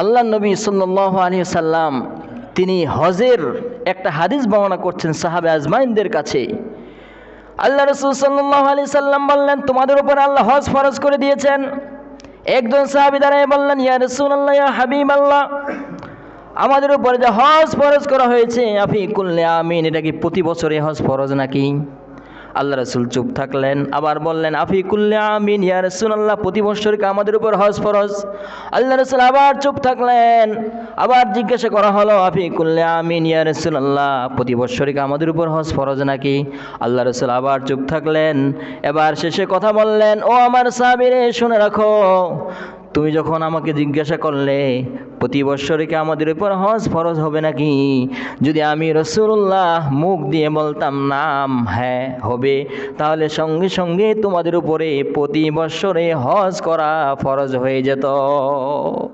আল্লাহ নবী সাল্লাল্লাহু আলাইহি সাল্লাম তিনি হজের একটা হাদিস বর্ণনা করছেন সাহাবে আজমাইনদের কাছে। আল্লাহ রাসূল সাল্লাল্লাহু আলাইহি সাল্লাম বললেন, তোমাদের উপর আল্লাহ হজ ফরজ করে দিয়েছেন। একজন সাহাবী দাঁড়িয়ে বললেন, ইয়া রাসূলুল্লাহ, ইয়া হাবিবাল্লাহ, আমাদের উপর যে হজ ফরজ করা হয়েছে আফি কুল্লি আমিন, এটা কি প্রতি বছরে হজ ফরজ নাকি? আল্লাহ রাসূল চুপ থাকলেন, আবার বললেন, আফি কুল্লি আমিন ইয়া রাসূলুল্লাহ, প্রতি বছর কি আমাদের উপর হজ ফরজ? আল্লাহ রাসূল আবার চুপ থাকলেন, আবার জিজ্ঞাসা করা হলো, আফি কুল্লি আমিন ইয়া রাসূলুল্লাহ, প্রতি বছর কি আমাদের উপর হজ ফরজ নাকি? আল্লাহ রাসূল আবার চুপ থাকলেন, এবার শেষে কথা বললেন, ও আমার সাহাবীরে, শুনে রাখো, তুমি যখন আমাকে জিজ্ঞাসা করলে প্রতি বৎসরে কি আমাদের উপর হজ ফরজ হবে নাকি, যদি আমি রাসূলুল্লাহ মুখ দিয়ে বলতাম নাম, হ্যাঁ হবে, তাহলে সঙ্গে সঙ্গে তোমাদের উপরে প্রতি বৎসরে হজ করা ফরজ হয়ে যেত।